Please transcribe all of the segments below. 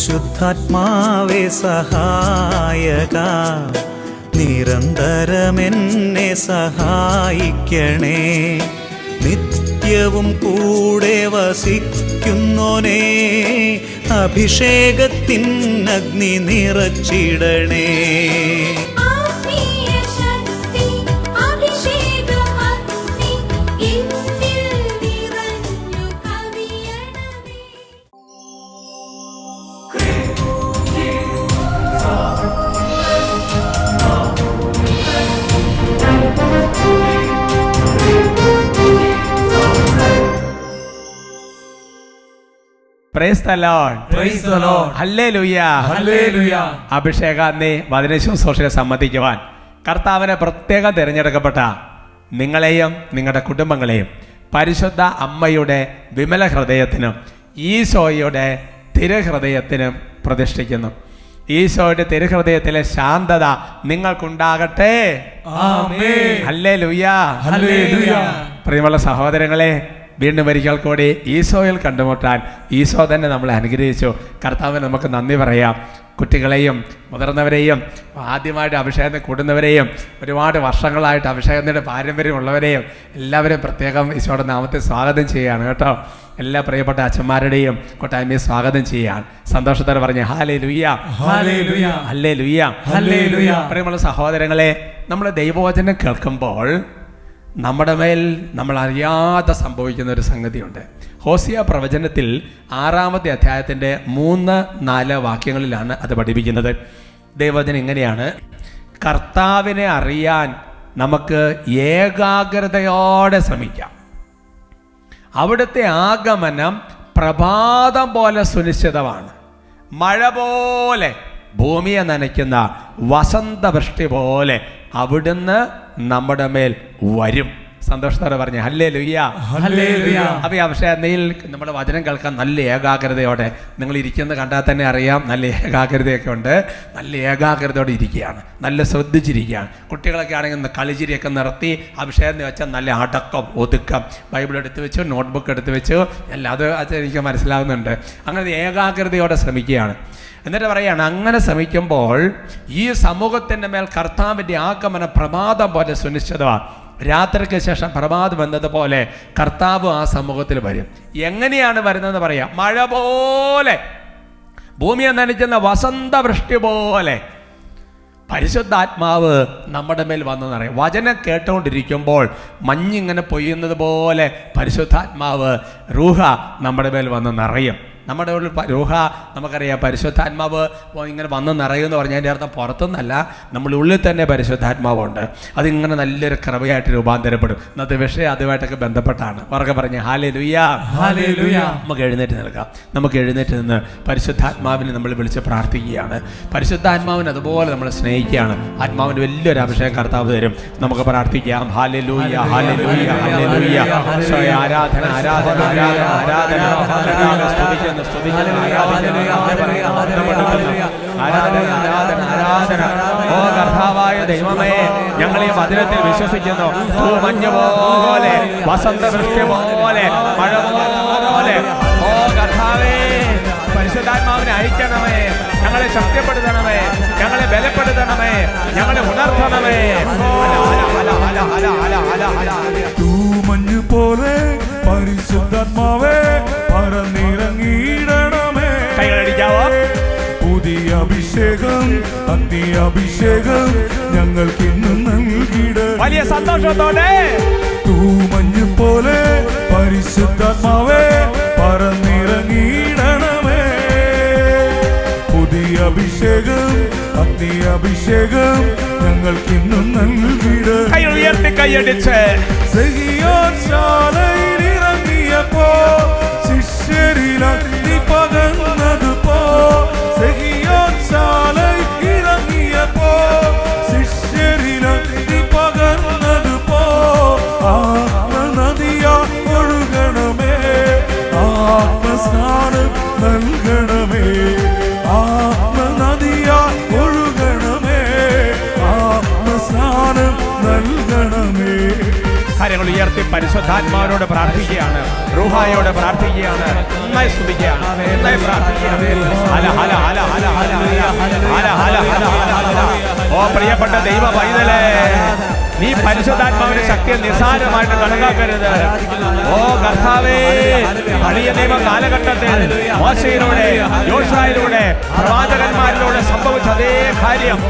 പരിശുദ്ധാത്മാവേ സഹായക, നിരന്തരമെന്നെ സഹായിക്കണേ. നിത്യവും കൂടെ വസിക്കുന്നോനേ, അഭിഷേകത്തിൻ അഗ്നി നിറച്ചിടണേ. Praise the Lord. Praise the Lord. Hallelujah. Hallelujah. അഭിഷേകാഗ്നി വചനശുശ്രൂഷയെ സംബന്ധിക്കുവാൻ കർത്താവിനെ പ്രത്യേകം തിരഞ്ഞെടുക്കപ്പെട്ട നിങ്ങളെയും നിങ്ങളുടെ കുടുംബങ്ങളെയും പരിശുദ്ധ അമ്മയുടെ വിമല ഹൃദയത്തിനും ഈശോയുടെ തിരുഹൃദയത്തിനും പ്രതിഷ്ഠിക്കുന്നു. ഈശോയുടെ തിരുഹൃദയത്തിലെ ശാന്തത നിങ്ങൾക്കുണ്ടാകട്ടെ. ആമേൻ. ഹല്ലേലൂയ. ഹല്ലേലൂയ. പ്രിയമുള്ള സഹോദരങ്ങളെ, വീണ്ടും ഒരിക്കൽ കൂടി ഈശോയിൽ കണ്ടുമുട്ടാൻ ഈശോ തന്നെ നമ്മളെ അനുഗ്രഹിച്ചു. കർത്താവിന് നമുക്ക് നന്ദി പറയാം. കുട്ടികളെയും മുതിർന്നവരെയും ആദ്യമായിട്ട് അഭിഷേകത്തിന് കൂടുന്നവരെയും ഒരുപാട് വർഷങ്ങളായിട്ട് അഭിഷേകത്തിൻ്റെ പാരമ്പര്യമുള്ളവരെയും എല്ലാവരെയും പ്രത്യേകം ഈശോയുടെ നാമത്തെ സ്വാഗതം ചെയ്യുകയാണ് കേട്ടോ. എല്ലാ പ്രിയപ്പെട്ട അച്ഛന്മാരുടെയും കൂട്ടായ്മയെ സ്വാഗതം ചെയ്യാൻ സന്തോഷത്തോടെ പറഞ്ഞ് ഹല്ലേലൂയ, ഹല്ലേലൂയ, ഹല്ലേലൂയ, ഹല്ലേലൂയ. പ്രിയമുള്ള സഹോദരങ്ങളെ, നമ്മൾ ദൈവവചനം കേൾക്കുമ്പോൾ നമ്മുടെ മേൽ നമ്മൾ അറിയാതെ സംഭവിക്കുന്ന ഒരു സംഗതിയുണ്ട്. ഹോസിയ പ്രവചനത്തിൽ 6-ാമത്തെ അധ്യായത്തിൻ്റെ 3-4 വാക്യങ്ങളിലാണ് അത് പഠിപ്പിക്കുന്നത്. ദൈവവചനം ഇങ്ങനെയാണ്: കർത്താവിനെ അറിയാൻ നമുക്ക് ഏകാഗ്രതയോടെ ശ്രമിക്കാം. അവിടുത്തെ ആഗമനം പ്രഭാതം പോലെ സുനിശ്ചിതമാണ്. മഴ പോലെ ഭൂമിയെ നനയ്ക്കുന്ന വസന്തവൃഷ്ടി പോലെ അവിടുന്ന് നമ്മുടെ മേൽ വരും. സന്തോഷത്തോടെ പറഞ്ഞ് ഹല്ലേലൂയ, ഹല്ലേലൂയ. അപ്പോൾ ഈ അഭിഷേകത്തിൽ നമ്മുടെ വചനം കേൾക്കാൻ നല്ല ഏകാഗ്രതയോടെ, നിങ്ങൾ ഇരിക്കുന്നത് കണ്ടാൽ തന്നെ അറിയാം നല്ല ഏകാഗ്രതയൊക്കെ ഉണ്ട്. നല്ല ഏകാഗ്രതയോടെ ഇരിക്കുകയാണ്, നല്ല ശ്രദ്ധിച്ചിരിക്കുകയാണ്. കുട്ടികളൊക്കെ ആണെങ്കിൽ കളിച്ചിരിയൊക്കെ നിർത്തി അഭിഷേകത്തിന് വെച്ചാൽ നല്ല അടക്കം ഒതുക്കം, ബൈബിൾ എടുത്ത് വെച്ചു, നോട്ട്ബുക്ക് എടുത്ത് വെച്ചു, എല്ലാം അത് എനിക്ക് മനസ്സിലാവുന്നുണ്ട്. അങ്ങനെ ഏകാഗ്രതയോടെ ശ്രമിക്കുകയാണ്. എന്നിട്ട് പറയുകയാണ്, അങ്ങനെ ശ്രമിക്കുമ്പോൾ ഈ സമൂഹത്തിൻ്റെ മേൽ കർത്താവിൻ്റെ ആഗമനം പ്രഭാതം പോലെ സുനിശ്ചിതമാണ്. രാത്രിക്ക് ശേഷം പ്രഭാതം എന്നതുപോലെ കർത്താവ് ആ സമൂഹത്തിൽ വരും. എങ്ങനെയാണ് വരുന്നതെന്ന് പറയാം. മഴ പോലെ, ഭൂമിയെ നനയ്ക്കുന്ന വസന്തവൃഷ്ടി പോലെ പരിശുദ്ധാത്മാവ് നമ്മുടെ മേൽ വന്നെന്നറിയാം. വചനം കേട്ടുകൊണ്ടിരിക്കുമ്പോൾ മഞ്ഞിങ്ങനെ പൊയ്യുന്നത് പോലെ പരിശുദ്ധാത്മാവ് റൂഹ നമ്മുടെ മേൽ വന്നെന്നറിയും. നമ്മുടെ ഉള്ളിൽ രൂഹ നമുക്കറിയാം, പരിശുദ്ധാത്മാവ് ഇങ്ങനെ വന്ന് നിറയുമെന്ന് പറഞ്ഞാൽ അതിൻ്റെ അർത്ഥം പുറത്തുനിന്നല്ല, നമ്മുടെ ഉള്ളിൽ തന്നെ പരിശുദ്ധാത്മാവുണ്ട്. അതിങ്ങനെ നല്ലൊരു കൃപയായിട്ട് രൂപാന്തരപ്പെടും. ഇന്നത്തെ വിഷയം അതുമായിട്ടൊക്കെ ബന്ധപ്പെട്ടാണ്. ഉറക്കെ പറഞ്ഞ് ഹല്ലേലൂയ, ഹല്ലേലൂയ. നമുക്ക് എഴുന്നേറ്റ് നിൽക്കാം. നമുക്ക് എഴുന്നേറ്റ് നിന്ന് പരിശുദ്ധാത്മാവിനെ നമ്മൾ വിളിച്ച് പ്രാർത്ഥിക്കുകയാണ്. പരിശുദ്ധാത്മാവിനെ അതുപോലെ നമ്മൾ സ്നേഹിക്കുകയാണ്. ആത്മാവിന് വലിയൊരു അഭിഷേകം കർത്താവ് തരും. നമുക്ക് പ്രാർത്ഥിക്കാം. ഹല്ലേലൂയ, ഹല്ലേലൂയ, ഹല്ലേലൂയ. ആരാധന, ആരാധന, ആരാധന, ആരാധന. സ്തുതിക്കുന്നു, സ്തുതിക്കുന്നു, ആരാധന. ഓ കർത്താവായ ദൈവമേ, ഞങ്ങൾ ഈ വചനത്തിൽ വിശ്വസിക്കുന്നു. മഞ്ഞ് പോലെ, വസന്തവൃഷ്ടി പോലെ, മഴ പോലെ, ഓ കർത്താവേ, പരിശുദ്ധാത്മാവിനെ അയക്കണമേ. ഞങ്ങളെ ശക്തിപ്പെടുത്തണമേ, ഞങ്ങളെ ബലപ്പെടുത്തണമേ, ഞങ്ങളെ ഉണർത്തണമേ. തൂമഞ്ഞ് പോലെ പരിശുദ്ധാത്മാവേ പറന്നിറങ്ങിയിടണമേ. കൈകളടിക്കാവോ? പുതിയ അഭിഷേകം, അഗ്നി അഭിഷേകം ഞങ്ങൾക്ക് ഇന്നും നൽകിയിട. വലിയ സന്തോഷത്തോടെ തൂമഞ്ഞ് പോലെ പരിശുദ്ധാത്മാവേ പറന്നിറങ്ങിയിടണമേ. പുതിയ അഭിഷേകം, അഗ്നി അഭിഷേകം ഞങ്ങൾക്ക് ഇന്നും നൽകിയിട. കൈ ഉയർത്തി കൈയടിച്ച് സഹിയോൻ ശാലയിൽ ഇറങ്ങിയപ്പോ ശിഷ്യരിൽ അഗ്നി പകർന്നതുപോ. സഹിയോൻ ശാലയിൽ ഇറങ്ങിയപ്പോ ശിഷ്യരിൽ അഗ്നി പകർന്നതുപോ. ആത്മനദിയാ ഒഴുകണമേ, ആത്മസ്നാനം നൽകണമേ. ആത്മനദിയാ ഒഴുകണമേ, ആത്മസ്നാനം നൽകണമേ. കരങ്ങൾ ഉയർത്തി പരിശുദ്ധാത്മാവിനോട് പ്രാർത്ഥിക്കുകയാണ്, റൂഹായോട് പ്രാർത്ഥിക്കുകയാണ്, നന്നായി സ്തുതിക്കുകയാണ്, നന്നായി പ്രാർത്ഥിക്കുകയാണ്. ഹല ഹല ഹല ഹല ഹല ഹല ഹല ഹല ഹല. ഓ പ്രിയപ്പെട്ട ദൈവ പൈതലേ, നീ പരിശുദ്ധാത്മാവിന്റെ ശക്തിയെ നിസ്സാരമായിട്ട് കണക്കാക്കരുത്. ഓ കർത്താവേ, പഴയ നിയമ കാലഘട്ടത്തിൽ മോശയിലൂടെ, യോശുവയിലൂടെ, പ്രവാചകന്മാരിലൂടെ സംഭവിച്ച അതേ കാര്യം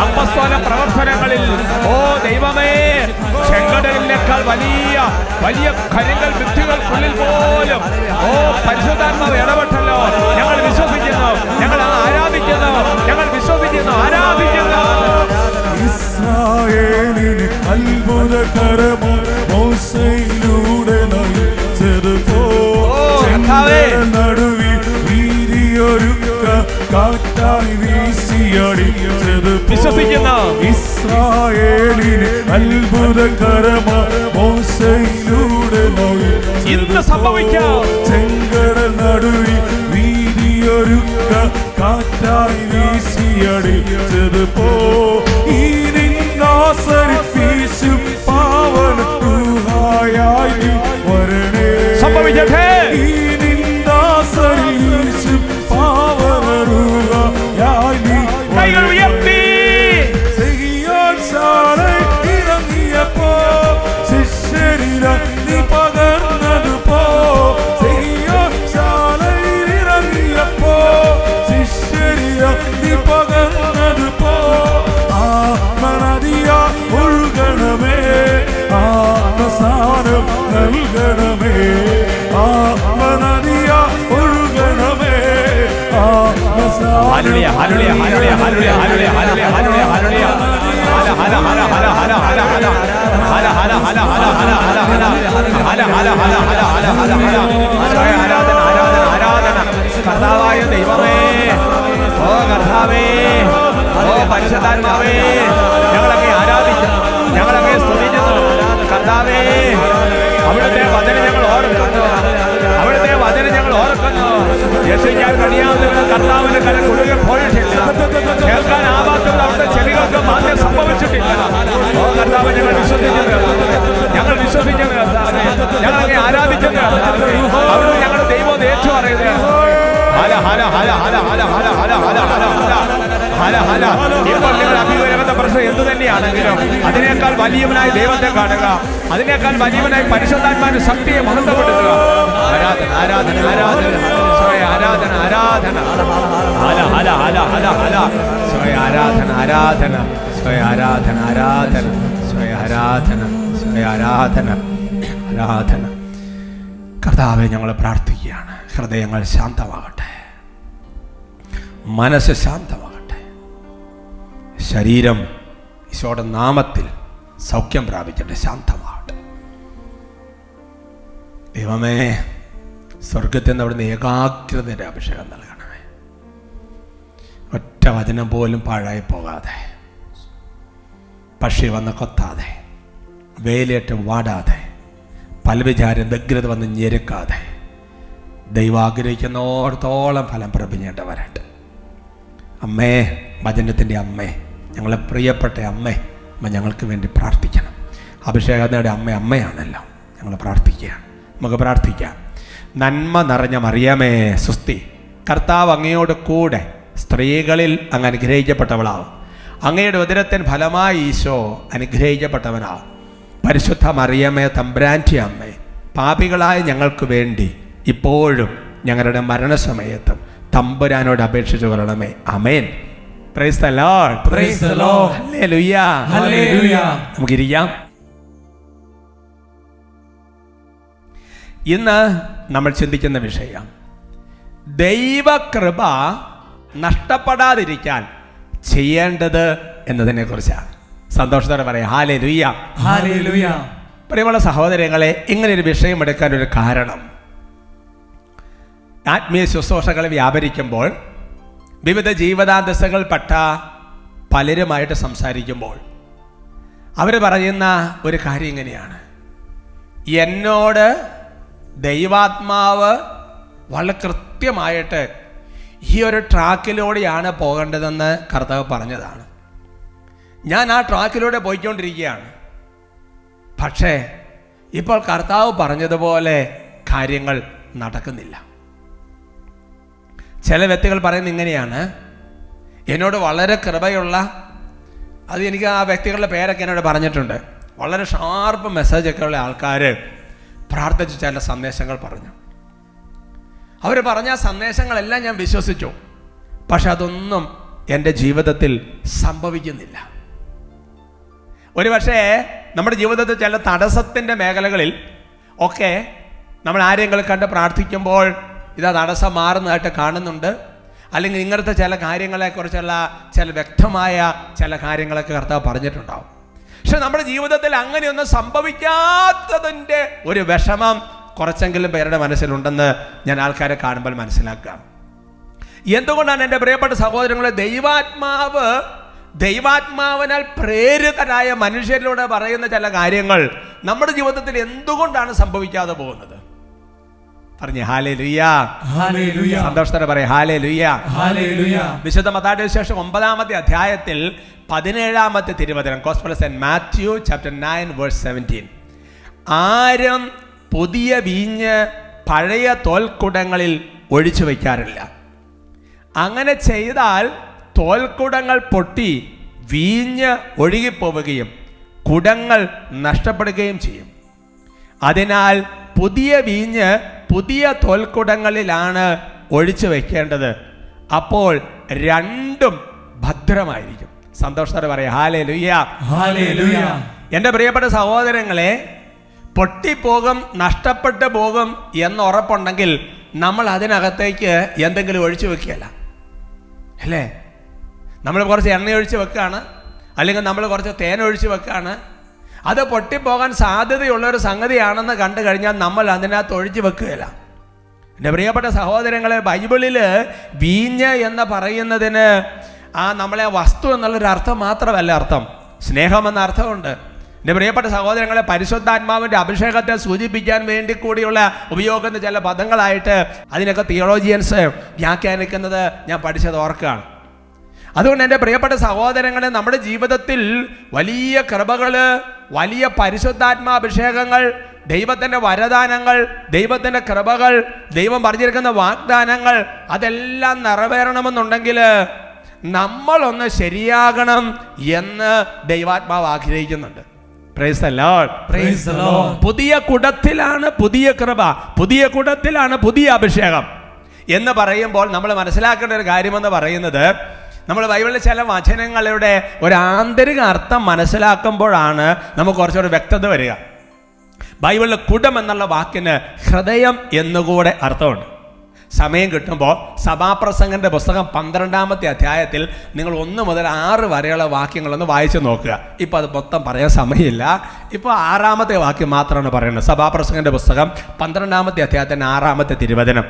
അപ്പസ്തോല പ്രവർത്തനങ്ങളിൽ, ഓ ദൈവമേ, ചെങ്കടലിനേക്കാൾ വലിയ വലിയ കരിങ്കൽ ഭിത്തികൾക്കുള്ളിൽ പോലും ഓ പരിശുദ്ധാത്മാവ് ഇടപെട്ടല്ലോ. ഞങ്ങൾ വിശ്വസിക്കുന്നു, ഞങ്ങൾ ആരാധിക്കുന്നു, ഞങ്ങൾ വിശ്വസിക്കുന്നു, ആരാധിക്കുന്നു. ഇസ്രായേലിന് അത്ഭുതകരമോ മോശയിലൂടെ നയിച്ചതുപോ നടുവിൽ വീതിയൊരുക്ക കാറ്റായി വീശിയടിച്ചത് വിശ്വസിക്കുന്നു. ഇസ്രായേലിന് അത്ഭുതകരമോ മോശയിലൂടെ ഇന്ന് സംഭവിക്കാം. ചെങ്കടൽ നടുവിൽ വീതിയൊരുക്ക കാറ്റായി വീശിയടിച്ചത് പോ സംഭവിക്കട്ടെ. കൈകൾ ഉയർത്തി ഇറങ്ങിയപ്പോ ശിഷ്യരില നീ പകർന്നത് പോ ഇറങ്ങിയപ്പോ ശിഷ്യരില നീ പകർന്നത് പോ ആത്മനദിയ ഒഴുകണമേ ആത്മസാരം നൽകണമേ ആത്മനദിയ ഒഴുകണമേ ഹല്ലേലൂയ ഹല്ലേലൂയ ഹല്ലേലൂയ ഹല്ലേലൂയ ഹല്ലേലൂയ ഹല്ലേലൂയ ഹല്ലേലൂയ ഹല ഹല ഹല ഹല ഹല ഹല ഹല ഹല ഹല ഹല ഹല ഹല ഹല ഹല ഹല ഹല ഹല ഹല ഹല ആരാധന ആരാധന ആരാധന. കർത്താവായ ദൈവമേ, ഓ കർത്താവേ, ഓ പരിശുദ്ധാത്മാവേ, ഞങ്ങളങ്ങേ ആരാധിക്കുന്നു, ഞങ്ങളങ്ങേ സ്തുതിക്കുന്നു. കർത്താവേ, അവിടുത്തെ വചനം ഞങ്ങൾ ഓർക്കുന്നു, അവിടുത്തെ വചനം ഞങ്ങൾ ഓർക്കുന്നു. യേശുവിനാൽ കഴിയാവുന്ന കർത്താവിന്റെ കരം കുടുങ്ങി പോയിട്ടില്ല, കേൾക്കാനാവാത്തത് അവിടുത്തെ ചെവികൾക്ക് മാറ്റം സംഭവിച്ചിട്ടില്ല. ഓ കർത്താവ്, ഞങ്ങൾ വിശ്വസിക്കുന്നു, ഞങ്ങൾ വിശ്വസിക്കുന്നു കർത്താവേ, ഞങ്ങളങ്ങേ ആരാധിക്കുന്നു. അവിടുന്ന് ഞങ്ങളുടെ ദൈവം ഏറ്റു പറയുന്നത് ഹല ഹല ഹല ഹല ഹല ഹല ഹല ഹല ഹല ഹല ഹല. ഇപ്പോൾ നിങ്ങൾ അഭിമുഖീകരിക്കുന്ന പ്രശ്നം എന്തു തന്നെയാണെങ്കിലും അതിനേക്കാൾ വലിയവനായി ദൈവത്തെ കാണുക, അതിനേക്കാൾ വലിയവനായി പരിശുദ്ധാത്മാവിന്റെ ശക്തിയെ മഹത്വപ്പെടുത്തുക. ആരാധന ആരാധന ആരാധന ആരാധന ആരാധന ഹല ഹല ഹല ഹല ഹല സ്വയ ആരാധന ആരാധന സ്വയ ആരാധന ആരാധന സ്വയ ആരാധന സ്വയ ആരാധന ആരാധന. കർത്താവെ, ഞങ്ങൾ പ്രാർത്ഥിക്കുകയാണ്, ഹൃദയങ്ങൾ ശാന്തമാകട്ടെ, മനസ്സ് ശാന്തമാകട്ടെ, ശരീരം ഈശോയുടെ നാമത്തിൽ സൗഖ്യം പ്രാപിക്കട്ടെ, ശാന്തമാകട്ടെ. ദൈവമേ, സ്വർഗത്തിൽ നിന്ന് അവിടുന്ന് ഏകാഗ്രതയുടെ അഭിഷേകം നൽകണമേ. ഒറ്റ വചനം പോലും പാഴായി പോകാതെ, പക്ഷി വന്ന് കൊത്താതെ, വേലേറ്റ് വാടാതെ, പലവിചാരം വ്യഗ്രത വന്ന് ഞെരുക്കാതെ, ദൈവം ആഗ്രഹിക്കുന്നോടത്തോളം ഫലം പ്രഭിഞ്ഞേണ്ട വരട്ടെ. അമ്മേ, വചനത്തിൻ്റെ അമ്മേ, ഞങ്ങളെ പ്രിയപ്പെട്ട അമ്മേ, അമ്മ ഞങ്ങൾക്ക് വേണ്ടി പ്രാർത്ഥിക്കണം. അഭിഷേകത്തിൻ്റെ അമ്മ അമ്മയാണല്ലോ, ഞങ്ങൾ പ്രാർത്ഥിക്കുകയാണ്. നമുക്ക് പ്രാർത്ഥിക്കാം. നന്മ നിറഞ്ഞ മറിയമേ സുസ്തി, കർത്താവ് അങ്ങയോട് കൂടെ സ്ത്രീകളിൽ അങ്ങ് അനുഗ്രഹിക്കപ്പെട്ടവളാവും, അങ്ങയുടെ ഉദരത്തിൻ ഫലമായി ഈശോ അനുഗ്രഹിക്കപ്പെട്ടവനാവും. പരിശുദ്ധ മറിയമേ തമ്പുരാൻ്റെ അമ്മേ, പാപികളായ ഞങ്ങൾക്ക് വേണ്ടി ഇപ്പോഴും ഞങ്ങളുടെ മരണസമയത്തും തമ്പുരാനോട് അപേക്ഷിച്ചു കൊള്ളണമേ. ആമേൻ. Praise the lord. Praise the lord. ഹല്ലേലൂയ. ഹല്ലേലൂയ. നമുക്കിരിക്കാം. ഇന്ന് നമ്മൾ ചിന്തിക്കുന്ന വിഷയം ദൈവകൃപ നഷ്ടപ്പെടാതിരിക്കാൻ ചെയ്യേണ്ടത് എന്നതിനെ കുറിച്ചാണ്. സന്തോഷത്തോടെ പറയാം ഹല്ലേലൂയ. ഹല്ലേലൂയ. പ്രിയമുള്ള സഹോദരങ്ങളെ, ഇങ്ങനൊരു വിഷയം എടുക്കാൻ ഒരു കാരണം, ആത്മീയ ശുശ്രൂഷകൾ വ്യാപരിക്കുമ്പോൾ വിവിധ ജീവിതാന്തസ്സുകൾപ്പെട്ട പലരുമായിട്ട് സംസാരിക്കുമ്പോൾ അവർ പറയുന്ന ഒരു കാര്യം ഇങ്ങനെയാണ്: എന്നോട് ദൈവാത്മാവ് വളരെ കൃത്യമായിട്ട് ഈ ഒരു ട്രാക്കിലൂടെയാണ് പോകേണ്ടതെന്ന് കർത്താവ് പറഞ്ഞതാണ്. ഞാൻ ആ ട്രാക്കിലൂടെ പോയിക്കൊണ്ടിരിക്കുകയാണ്. പക്ഷേ ഇപ്പോൾ കർത്താവ് പറഞ്ഞതുപോലെ കാര്യങ്ങൾ നടക്കുന്നില്ല. ചില വ്യക്തികൾ പറയുന്നത് ഇങ്ങനെയാണ്, എന്നോട് വളരെ കൃപയുള്ള, അത് എനിക്ക് ആ വ്യക്തികളുടെ പേരൊക്കെ എന്നോട് പറഞ്ഞിട്ടുണ്ട്, വളരെ ഷാർപ്പ് മെസ്സേജൊക്കെ ഉള്ള ആൾക്കാർ പ്രാർത്ഥിച്ച് ചില സന്ദേശങ്ങൾ പറഞ്ഞു. അവർ പറഞ്ഞ സന്ദേശങ്ങളെല്ലാം ഞാൻ വിശ്വസിച്ചു. പക്ഷെ അതൊന്നും എൻ്റെ ജീവിതത്തിൽ സംഭവിക്കുന്നില്ല. ഒരുപക്ഷേ നമ്മുടെ ജീവിതത്തിൽ ചില തടസ്സത്തിൻ്റെ മേഖലകളിൽ ഒക്കെ നമ്മൾ ആരെങ്കിലും കണ്ട് പ്രാർത്ഥിക്കുമ്പോൾ ഇതാ തടസ്സം മാറുന്നതായിട്ട് കാണുന്നുണ്ട്. അല്ലെങ്കിൽ ഇങ്ങനത്തെ ചില കാര്യങ്ങളെക്കുറിച്ചുള്ള ചില വ്യക്തമായ ചില കാര്യങ്ങളൊക്കെ കർത്താവ് പറഞ്ഞിട്ടുണ്ടാവും. പക്ഷെ നമ്മുടെ ജീവിതത്തിൽ അങ്ങനെയൊന്നും സംഭവിക്കാത്തതിൻ്റെ ഒരു വിഷമം കുറച്ചെങ്കിലും പേരുടെ മനസ്സിലുണ്ടെന്ന് ഞാൻ ആൾക്കാരെ കാണുമ്പോൾ മനസ്സിലാക്കാം. എന്തുകൊണ്ടാണ് എൻ്റെ പ്രിയപ്പെട്ട സഹോദരങ്ങളെ, ദൈവാത്മാവിനാൽ പ്രേരിതരായ മനുഷ്യരിലൂടെ പറയുന്ന ചില കാര്യങ്ങൾ നമ്മുടെ ജീവിതത്തിൽ എന്തുകൊണ്ടാണ് സംഭവിക്കാതെ പോകുന്നത്? പറഞ്ഞേ ഹല്ലേലൂയ. സന്തോഷത്തോടെ പറയാം ഹല്ലേലൂയ. വിശുദ്ധ മത്തായിയുടെ സുവിശേഷം 9-ാമത്തെ അധ്യായത്തിൽ 17-ാമത്തെ തിരുവചനം, gospel of saint Matthew chapter 9 verse 17. ആരും പുതിയ വീഞ്ഞ് പഴയ തോൽക്കുടങ്ങളിൽ ഒഴിച്ചു വയ്ക്കാറില്ല. അങ്ങനെ ചെയ്താൽ തോൽക്കുടങ്ങൾ പൊട്ടി വീഞ്ഞ് ഒഴുകിപ്പോവുകയും കുടങ്ങൾ നഷ്ടപ്പെടുകയും ചെയ്യും. അതിനാൽ പുതിയ വീഞ്ഞ് പുതിയ തോൽക്കുടങ്ങളിലാണ് ഒഴിച്ചു വയ്ക്കേണ്ടത്. അപ്പോൾ രണ്ടും ഭദ്രമായിരിക്കും. സന്തോഷത്തോടെ പറയാം ഹല്ലേലൂയ. എൻ്റെ പ്രിയപ്പെട്ട സഹോദരങ്ങളെ, പൊട്ടിപ്പോകും, നഷ്ടപ്പെട്ടു പോകും എന്ന് ഉറപ്പുണ്ടെങ്കിൽ നമ്മൾ അതിനകത്തേക്ക് എന്തെങ്കിലും ഒഴിച്ചു വെക്കുകയല്ല, അല്ലേ? നമ്മൾ കുറച്ച് എണ്ണ ഒഴിച്ച് വെക്കുകയാണ്, അല്ലെങ്കിൽ നമ്മൾ കുറച്ച് തേൻ ഒഴിച്ച് വെക്കുകയാണ്. അത് പൊട്ടിപ്പോകാൻ സാധ്യതയുള്ളൊരു സംഗതിയാണെന്ന് കണ്ടു കഴിഞ്ഞാൽ നമ്മൾ അതിനകത്ത് ഒഴിച്ച് വെക്കുകയില്ല. എൻ്റെ പ്രിയപ്പെട്ട സഹോദരങ്ങളെ, ബൈബിളിൽ വീഞ്ഞ് എന്ന് പറയുന്നതിന് നമ്മളെ വസ്തു എന്നുള്ളൊരു അർത്ഥം മാത്രമല്ല അർത്ഥം, സ്നേഹം എന്ന അർത്ഥമുണ്ട്. എൻ്റെ പ്രിയപ്പെട്ട സഹോദരങ്ങളെ, പരിശുദ്ധാത്മാവിൻ്റെ അഭിഷേകത്തെ സൂചിപ്പിക്കാൻ വേണ്ടി കൂടിയുള്ള ഉപയോഗിക്കുന്ന ചില പദങ്ങളായിട്ട് അതിനൊക്കെ തിയോളജിയൻസ് വ്യാഖ്യാനിക്കുന്നത് ഞാൻ പഠിച്ചത് ഓർക്കുകയാണ്. അതുകൊണ്ട് എൻ്റെ പ്രിയപ്പെട്ട സഹോദരങ്ങളെ, നമ്മുടെ ജീവിതത്തിൽ വലിയ കൃപകൾ, വലിയ പരിശുദ്ധാത്മാഭിഷേകങ്ങൾ, ദൈവത്തിൻ്റെ വരദാനങ്ങൾ, ദൈവത്തിൻ്റെ കൃപകൾ, ദൈവം പറഞ്ഞിരിക്കുന്ന വാഗ്ദാനങ്ങൾ അതെല്ലാം നിറവേറണമെന്നുണ്ടെങ്കിൽ നമ്മളൊന്ന് ശരിയാകണം എന്ന് ദൈവാത്മാവ് ആഗ്രഹിക്കുന്നുണ്ട്. Price the Lord. പുതിയ കുടത്തിലാണ് പുതിയ കൃപ, പുതിയ കുടത്തിലാണ് പുതിയ അഭിഷേകം എന്ന് പറയുമ്പോൾ നമ്മൾ മനസ്സിലാക്കേണ്ട ഒരു കാര്യമെന്ന് പറയുന്നത്, നമ്മൾ ബൈബിളിലെ ചില വചനങ്ങളുടെ ഒരു ആന്തരിക അർത്ഥം മനസ്സിലാക്കുമ്പോഴാണ് നമുക്ക് കുറച്ചുകൂടി വ്യക്തത വരിക. ബൈബിളിലെ കുടം എന്നുള്ള വാക്കിന് ഹൃദയം എന്നുകൂടെ അർത്ഥമുണ്ട്. സമയം കിട്ടുമ്പോൾ സഭാപ്രസംഗൻ്റെ പുസ്തകം 12-ാമത്തെ അധ്യായത്തിൽ നിങ്ങൾ 1 മുതൽ 6 വരെയുള്ള വാക്യങ്ങളൊന്ന് വായിച്ചു നോക്കുക. ഇപ്പോൾ അത് മൊത്തം പറയാൻ സമയമില്ല, ഇപ്പോൾ 6-ാമത്തെ വാക്യം മാത്രമാണ് പറയുന്നത്. സഭാപ്രസംഗൻ്റെ പുസ്തകം 12-ാമത്തെ അധ്യായത്തിൻ്റെ 6-ാമത്തെ തിരുവചനം.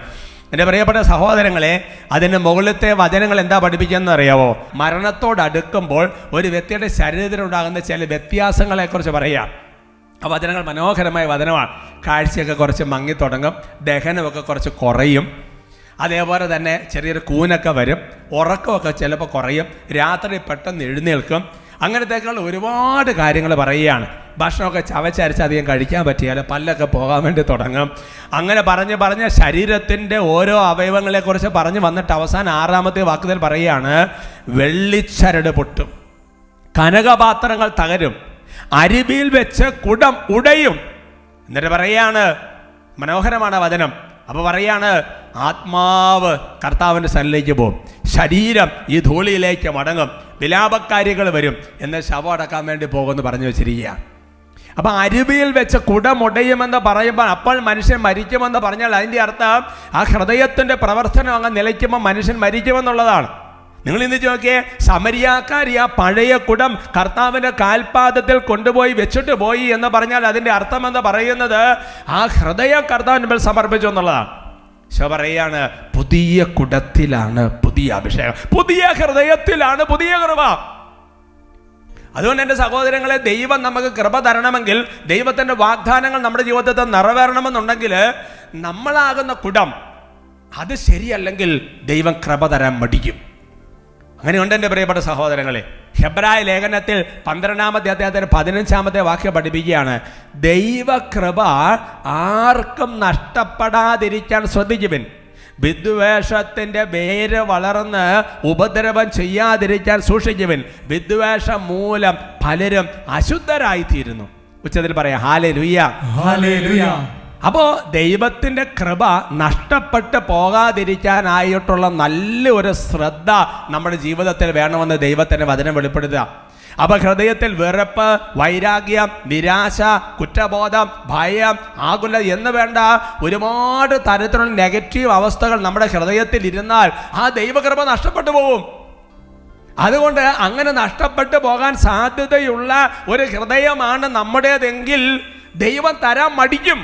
എൻ്റെ പ്രിയപ്പെട്ട സഹോദരങ്ങളെ, അതിൻ്റെ മുകളിലത്തെ വചനങ്ങൾ എന്താ പഠിപ്പിക്കുന്നത് അറിയാവോ? മരണത്തോടടുക്കുമ്പോൾ ഒരു വ്യക്തിയുടെ ശരീരത്തിനുണ്ടാകുന്ന ചില വ്യത്യാസങ്ങളെക്കുറിച്ച് പറയുക. ആ വചനങ്ങൾ മനോഹരമായ വചനമാണ്. കാഴ്ചയൊക്കെ കുറച്ച് മങ്ങിത്തുടങ്ങും, ദഹനമൊക്കെ കുറച്ച് കുറയും, അതേപോലെ തന്നെ ചെറിയൊരു കൂനൊക്കെ വരും, ഉറക്കമൊക്കെ ചിലപ്പോൾ കുറയും, രാത്രി പെട്ടെന്ന് എഴുന്നേൽക്കും. അങ്ങനത്തേക്കുള്ള ഒരുപാട് കാര്യങ്ങൾ പറയുകയാണ്. ഭക്ഷണമൊക്കെ ചവച്ചരച്ച് അധികം കഴിക്കാൻ പറ്റിയാൽ പല്ലൊക്കെ പോകാൻ വേണ്ടി തുടങ്ങും. അങ്ങനെ പറഞ്ഞ് ശരീരത്തിൻ്റെ ഓരോ അവയവങ്ങളെക്കുറിച്ച് പറഞ്ഞു വന്നിട്ട് അവസാനം 6-ാമത്തെ വാക്കുതൽ പറയുകയാണ്, വെള്ളിച്ചരട് പൊട്ടും, കനകപാത്രങ്ങൾ തകരും, അരിവിൽ വെച്ച് കുടം ഉടയും. എന്നിട്ട് പറയാണ്, മനോഹരമാണ് വചനം. അപ്പോൾ പറയാണ്, ആത്മാവ് കർത്താവിൻ്റെ സന്നിധിയിലേക്ക് പോകും, ശരീരം ഈ ധൂളിയിലേക്ക് മടങ്ങും, വിലാപക്കാരികൾ വരും, എന്ന് ശവം അടക്കാൻ വേണ്ടി പോകുമെന്ന് പറഞ്ഞു വെച്ചിരിക്കുകയാണ്. അപ്പം അരുവിയിൽ വെച്ച് കുടമുടയുമെന്ന് പറയുമ്പോൾ അപ്പോൾ മനുഷ്യൻ മരിക്കുമെന്ന് പറഞ്ഞാൽ അതിൻ്റെ അർത്ഥം ആ ഹൃദയത്തിൻ്റെ പ്രവർത്തനം അങ്ങ് നിലയ്ക്കുമ്പോൾ മനുഷ്യൻ മരിക്കുമെന്നുള്ളതാണ്. നിങ്ങൾ ഇന്ന് നോക്കിയേ, സമരിയാക്കാരി ആ പഴയ കുടം കർത്താവിൻ്റെ കാൽപാദത്തിൽ കൊണ്ടുപോയി വെച്ചിട്ട് പോയി എന്ന് പറഞ്ഞാൽ അതിൻ്റെ അർത്ഥം എന്ന് പറയുന്നത് ആ ഹൃദയം കർത്താവിന് മുമ്പിൽ സമർപ്പിച്ചു എന്നുള്ളതാണ്. ശോ പറയാണ്, പുതിയ കുടത്തിലാണ് പുതിയ അഭിഷേകം, പുതിയ ഹൃദയത്തിലാണ് പുതിയ കൃപ. അതുകൊണ്ട് എൻ്റെ സഹോദരങ്ങളെ, ദൈവം നമുക്ക് കൃപ തരണമെങ്കിൽ, ദൈവത്തിൻ്റെ വാഗ്ദാനങ്ങൾ നമ്മുടെ ജീവിതത്തിൽ നിറവേറണമെന്നുണ്ടെങ്കിൽ നമ്മളാകുന്ന കുടം അത് ശരിയല്ലെങ്കിൽ ദൈവം കൃപ തരാൻ മടിക്കും. അങ്ങനെയുണ്ട് എൻ്റെ പ്രിയപ്പെട്ട സഹോദരങ്ങളെ. ഹെബ്രായ ലേഖനത്തിൽ 12-ാമത്തെ അധ്യായത്തിന് 15-ാമത്തെ വാക്യം പഠിപ്പിക്കുകയാണ്, ദൈവകൃപ ആർക്കും നഷ്ടപ്പെടാതിരിക്കാൻ ശ്രദ്ധിക്കുവിൻ. വിദ്വേഷത്തിൻ്റെ വേര് വളർന്ന് ഉപദ്രവം ചെയ്യാതിരിക്കാൻ സൂക്ഷിക്കുവിൻ. വിദ്വേഷം മൂലം പലരും അശുദ്ധരായിത്തീരുന്നു. ഉച്ചത്തിൽ പറയാം ഹല്ലേലൂയ, ഹല്ലേലൂയ. അപ്പോൾ ദൈവത്തിൻ്റെ കൃപ നഷ്ടപ്പെട്ട് പോകാതിരിക്കാനായിട്ടുള്ള നല്ലൊരു ശ്രദ്ധ നമ്മുടെ ജീവിതത്തിൽ വേണമെന്ന് ദൈവത്തിൻ്റെ വചനം വെളിപ്പെടുത്തുക. അപ്പോൾ ഹൃദയത്തിൽ വെറുപ്പ്, വൈരാഗ്യം, നിരാശ, കുറ്റബോധം, ഭയം, ആകുലത എന്ന് വേണ്ട ഒരുപാട് തരത്തിലുള്ള നെഗറ്റീവ് അവസ്ഥകൾ നമ്മുടെ ഹൃദയത്തിൽ ഇരുന്നാൽ ആ ദൈവകൃപ നഷ്ടപ്പെട്ടു പോകും. അതുകൊണ്ട് അങ്ങനെ നഷ്ടപ്പെട്ടു പോകാൻ സാധ്യതയുള്ള ഒരു ഹൃദയമാണ് നമ്മുടേതെങ്കിൽ ദൈവം തരാൻ മടിക്കും.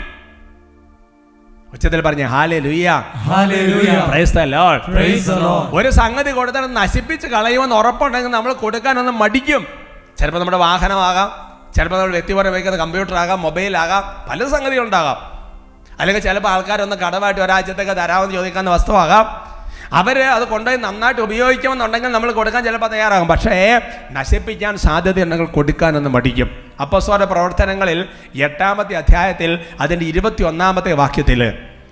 ഉച്ചത്തിൽ പറഞ്ഞ hallelujah, hallelujah. Price the lord. Praise the Lord. ഒരു സംഗതി കൊടുത്താൽ നശിപ്പിച്ച് കളയുമെന്ന് ഉറപ്പുണ്ടെങ്കിൽ നമ്മൾ കൊടുക്കാനൊന്നും മടിക്കും. ചിലപ്പോൾ നമ്മുടെ വാഹനമാകാം, ചിലപ്പോൾ നമ്മൾ വ്യക്തിപരം ഉപയോഗിക്കുന്ന കമ്പ്യൂട്ടറാകാം, മൊബൈലാകാം, പല സംഗതികളുണ്ടാകാം. അല്ലെങ്കിൽ ചിലപ്പോൾ ആൾക്കാരൊന്ന് കടമായിട്ട് ഒരാഴ്ചത്തേക്ക് തരാമെന്ന് ചോദിക്കാവുന്ന വസ്തുവാകാം. അവർ അത് കൊണ്ടുപോയി നന്നായിട്ട് ഉപയോഗിക്കുമെന്നുണ്ടെങ്കിൽ നമ്മൾ കൊടുക്കാൻ ചിലപ്പോൾ തയ്യാറാകും. പക്ഷേ നശിപ്പിക്കാൻ സാധ്യതയുണ്ടെങ്കിൽ കൊടുക്കാനൊന്ന് മടിക്കും. അപ്പോസ്തല പ്രവർത്തനങ്ങളിൽ 8-ാമത്തെ അധ്യായത്തിൽ അതിൻ്റെ 21-ാമത്തെ വാക്യത്തിൽ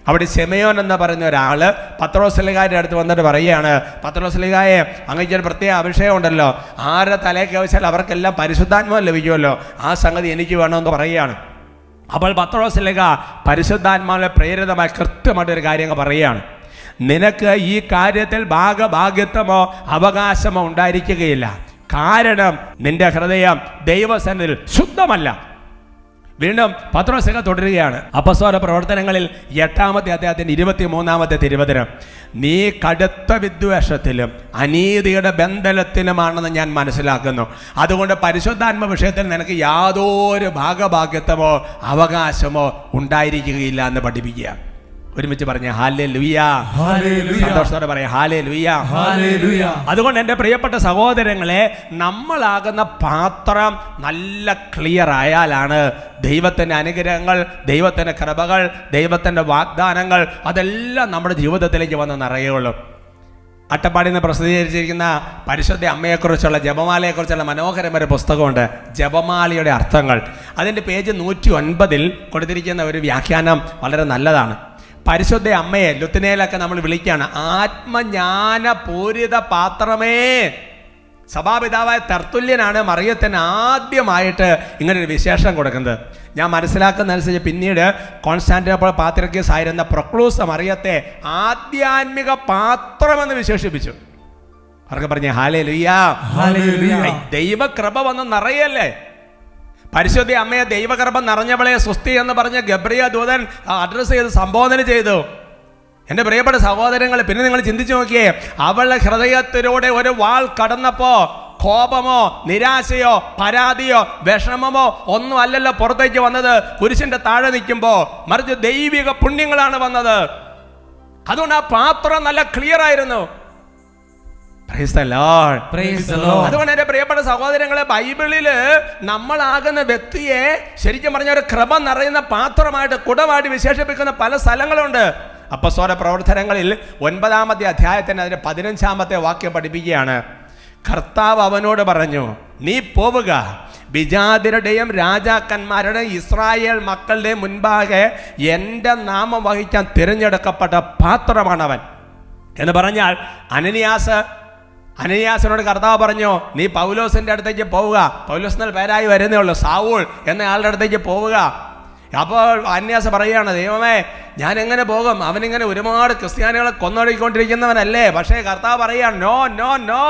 അവിടെ ശെമയോൻ എന്ന് പറയുന്ന ഒരാൾ പത്രോസ്ലീഹായുടെ അടുത്ത് വന്നിട്ട് പറയുകയാണ്, പത്രോസ്ലീഹായെ അങ്ങേക്ക് ഒരു പ്രത്യേക അഭിഷേകം ഉണ്ടല്ലോ, ആരുടെ തലയൊക്കെ വെച്ചാൽ അവർക്കെല്ലാം പരിശുദ്ധാത്മാവ് ലഭിക്കുമല്ലോ, ആ സംഗതി എനിക്ക് വേണമെന്ന് പറയുകയാണ്. അപ്പോൾ പത്രോസ്ലീഹ പരിശുദ്ധാത്മാവിനെ പ്രേരിതമായി കൃത്യമായിട്ടൊരു കാര്യങ്ങൾ പറയുകയാണ്, നിനക്ക് ഈ കാര്യത്തിൽ ഭാഗഭാഗ്യത്വമോ അവകാശമോ ഉണ്ടായിരിക്കുകയില്ല. കാരണം നിന്റെ ഹൃദയം ദൈവസന്നിധിയിൽ ശുദ്ധമല്ല. വീണ്ടും പത്രോസ്ലീഹ തുടരുകയാണ് അപ്പോസ്തല പ്രവർത്തനങ്ങളിൽ 8-ാമത്തെ അധ്യായത്തിന്റെ 23-ാമത്തെ തിരുവചനം, നീ കടുത്ത വിദ്വേഷത്തിലും അനീതിയുടെ ബന്ധനത്തിലുമാണെന്ന് ഞാൻ മനസ്സിലാക്കുന്നു. അതുകൊണ്ട് പരിശുദ്ധാത്മ വിഷയത്തിൽ നിനക്ക് യാതൊരു ഭാഗഭാഗ്യത്വമോ അവകാശമോ ഉണ്ടായിരിക്കുകയില്ല എന്ന് പഠിപ്പിക്കുക. ഒരുമിച്ച് പറഞ്ഞ ഹല്ലേലൂയ, ഹല്ലേലൂയ. സന്തോഷത്തോടെ പറയാം ഹല്ലേലൂയ, ഹല്ലേലൂയ. അതുകൊണ്ട് എൻ്റെ പ്രിയപ്പെട്ട സഹോദരങ്ങളെ, നമ്മളാകുന്ന പാത്രം നല്ല ക്ലിയർ ആയാലാണ് ദൈവത്തിൻ്റെ അനുഗ്രഹങ്ങൾ, ദൈവത്തിൻ്റെ കൃപകൾ, ദൈവത്തിൻ്റെ വാഗ്ദാനങ്ങൾ അതെല്ലാം നമ്മുടെ ജീവിതത്തിലേക്ക് വന്ന് നിറയുള്ളൂ. അട്ടപ്പാടിയിൽ നിന്ന് പ്രസിദ്ധീകരിച്ചിരിക്കുന്ന പരിശുദ്ധ അമ്മയെക്കുറിച്ചുള്ള ജപമാലയെക്കുറിച്ചുള്ള മനോഹരമായ പുസ്തകമുണ്ട്, ജപമാലയുടെ അർത്ഥങ്ങൾ. അതിൻ്റെ പേജ് 109 കൊടുത്തിരിക്കുന്ന ഒരു വ്യാഖ്യാനം വളരെ നല്ലതാണ്. പരിശുദ്ധ അമ്മയെ ലുത്തിനയിലൊക്കെ നമ്മൾ വിളിക്കുകയാണ് ആത്മജ്ഞാന പൂരിത പാത്രമേ. സഭാപിതാവായ തെർത്തുല്യനാണ് മറിയത്തിന് ആദ്യമായിട്ട് ഇങ്ങനൊരു വിശേഷം കൊടുക്കുന്നത്. ഞാൻ മനസ്സിലാക്കുന്ന അനുസരിച്ച് പിന്നീട് കോൺസ്റ്റാന്റിനോപ്പിൾ പാത്രിക്കീസ് ആയിരുന്ന പ്രൊക്ലൂസ് മറിയത്തെ ആധ്യാത്മിക പാത്രമെന്ന് വിശേഷിപ്പിച്ചു. അവർക്ക് പറഞ്ഞ ഹല്ലേലൂയ, ഹല്ലേലൂയ. ദൈവകൃപ വന്ന് നിറയല്ലേ. പരിശുദ്ധ അമ്മയെ ദൈവകൃപ നിറഞ്ഞവളെ സുസ്തി എന്ന് പറഞ്ഞ് ഗബ്രിയേൽ ദൂതൻ അഡ്രസ്സ് ചെയ്ത് സംബോധന ചെയ്തു. എൻ്റെ പ്രിയപ്പെട്ട സഹോദരങ്ങൾ, പിന്നെ നിങ്ങൾ ചിന്തിച്ചു നോക്കിയേ, അവളുടെ ഹൃദയത്തിലൂടെ ഒരു വാൾ കടന്നപ്പോ കോപമോ നിരാശയോ പരാതിയോ വിഷമമോ ഒന്നും അല്ലല്ലോ പുറത്തേക്ക് വന്നത്. കുരിശിന്റെ താഴെ നിൽക്കുമ്പോൾ മറിച്ച് ദൈവിക പുണ്യങ്ങളാണ് വന്നത്. അതുകൊണ്ട് ആ പാത്രം നല്ല ക്ലിയർ ആയിരുന്നു. Praise the Lord. Praise the Lord. അതുകൊണ്ട് എൻ്റെ പ്രിയപ്പെട്ട സഹോദരങ്ങളെ, ബൈബിളില് നമ്മളാകുന്ന വ്യക്തിയെ ശരിക്കും പറഞ്ഞ ഒരു കൃപ നിറയുന്ന പാത്രമായിട്ട് കുടമായിട്ട് വിശേഷിപ്പിക്കുന്ന പല സ്ഥലങ്ങളുണ്ട്. അപ്പോസ്തല പ്രവർത്തനങ്ങളിൽ 9-ാമത്തെ അധ്യായത്തിന് അതിന്റെ 15-ാമത്തെ വാക്യം പഠിപ്പിക്കുകയാണ്, കർത്താവ് അവനോട് പറഞ്ഞു, നീ പോവുക, വിജാതിരുടെയും രാജാക്കന്മാരുടെയും ഇസ്രായേൽ മക്കളുടെ മുൻപാകെ എൻ്റെ നാമം വഹിക്കാൻ തിരഞ്ഞെടുക്കപ്പെട്ട പാത്രമാണവൻ എന്ന് പറഞ്ഞാൽ അനനിയാസിനോട് കർത്താവ് പറഞ്ഞു, നീ പൗലോസിന്റെ അടുത്തേക്ക് പോവുക. പൗലോസ് എന്നാൽ പേരായി വരുന്നേ ഉള്ളൂ, സാവൂൾ എന്ന ആളുടെ അടുത്തേക്ക് പോവുക. അപ്പോൾ അനനിയാസ് പറയുകയാണ്, ദൈവമേ ഞാൻ എങ്ങനെ പോകും, അവനിങ്ങനെ ഒരുപാട് ക്രിസ്ത്യാനികളെ കൊന്നൊടുക്കിക്കൊണ്ടിരിക്കുന്നവനല്ലേ. പക്ഷേ കർത്താവ് പറയുകയാണ്, നോ നോ നോ,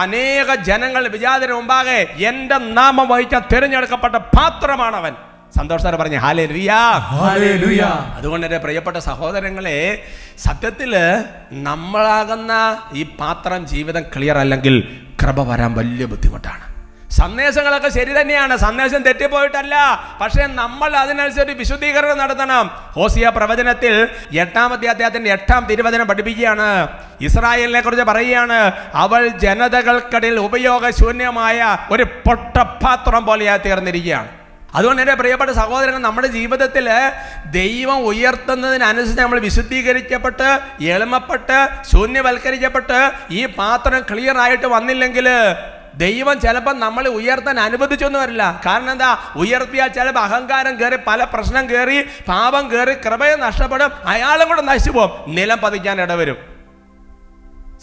അനേക ജനങ്ങൾ വിജാതിന് മുമ്പാകെ എൻ്റെ നാമം വഹിക്കാൻ തിരഞ്ഞെടുക്കപ്പെട്ട പാത്രമാണവൻ. സന്തോഷത്തോടെ പറഞ്ഞ ഹല്ലേലൂയ, ഹല്ലേലൂയ. അതുകൊണ്ട് എൻ്റെ പ്രിയപ്പെട്ട സഹോദരങ്ങളെ, സത്യത്തിൽ നമ്മളാകുന്ന ഈ പാത്രം ജീവിതം ക്ലിയർ അല്ലെങ്കിൽ കൃപ വരാൻ വലിയ ബുദ്ധിമുട്ടാണ്. സന്ദേശങ്ങളൊക്കെ ശരി തന്നെയാണ്, സന്ദേശം തെറ്റിപ്പോയിട്ടല്ല, പക്ഷേ നമ്മൾ അതിനനുസരിച്ച് വിശുദ്ധീകരണം നടത്തണം. ഹോസിയ പ്രവചനത്തിൽ 8-ാമത്തെ അധ്യായത്തിന്റെ 8-ാം തിരുവചനം പഠിപ്പിക്കുകയാണ്, ഇസ്രായേലിനെ കുറിച്ച് പറയുകയാണ്, അവൾ ജനതകൾക്കിടയിൽ ഉപയോഗശൂന്യമായ ഒരു പൊട്ടപാത്രം പോലെയായി തീർന്നിരിക്കുകയാണ്. അതുകൊണ്ട് എൻ്റെ പ്രിയപ്പെട്ട സഹോദരങ്ങൾ, നമ്മുടെ ജീവിതത്തിൽ ദൈവം ഉയർത്തുന്നതിനനുസരിച്ച് നമ്മൾ വിശുദ്ധീകരിക്കപ്പെട്ട് എളിമപ്പെട്ട് ശൂന്യവൽക്കരിക്കപ്പെട്ട് ഈ പാത്രം ക്ലിയർ ആയിട്ട് വന്നില്ലെങ്കിൽ ദൈവം ചിലപ്പോൾ നമ്മളെ ഉയർത്താൻ അനുവദിച്ചൊന്നും വരില്ല. കാരണം എന്താ? ഉയർത്തിയാൽ ചിലപ്പോൾ അഹങ്കാരം കയറി, പല പ്രശ്നം കയറി, പാപം കയറി, കൃപയെ നഷ്ടപ്പെടും, അയാളും കൂടെ നശിച്ചു പോകും, നിലം പതിക്കാൻ ഇടവരും.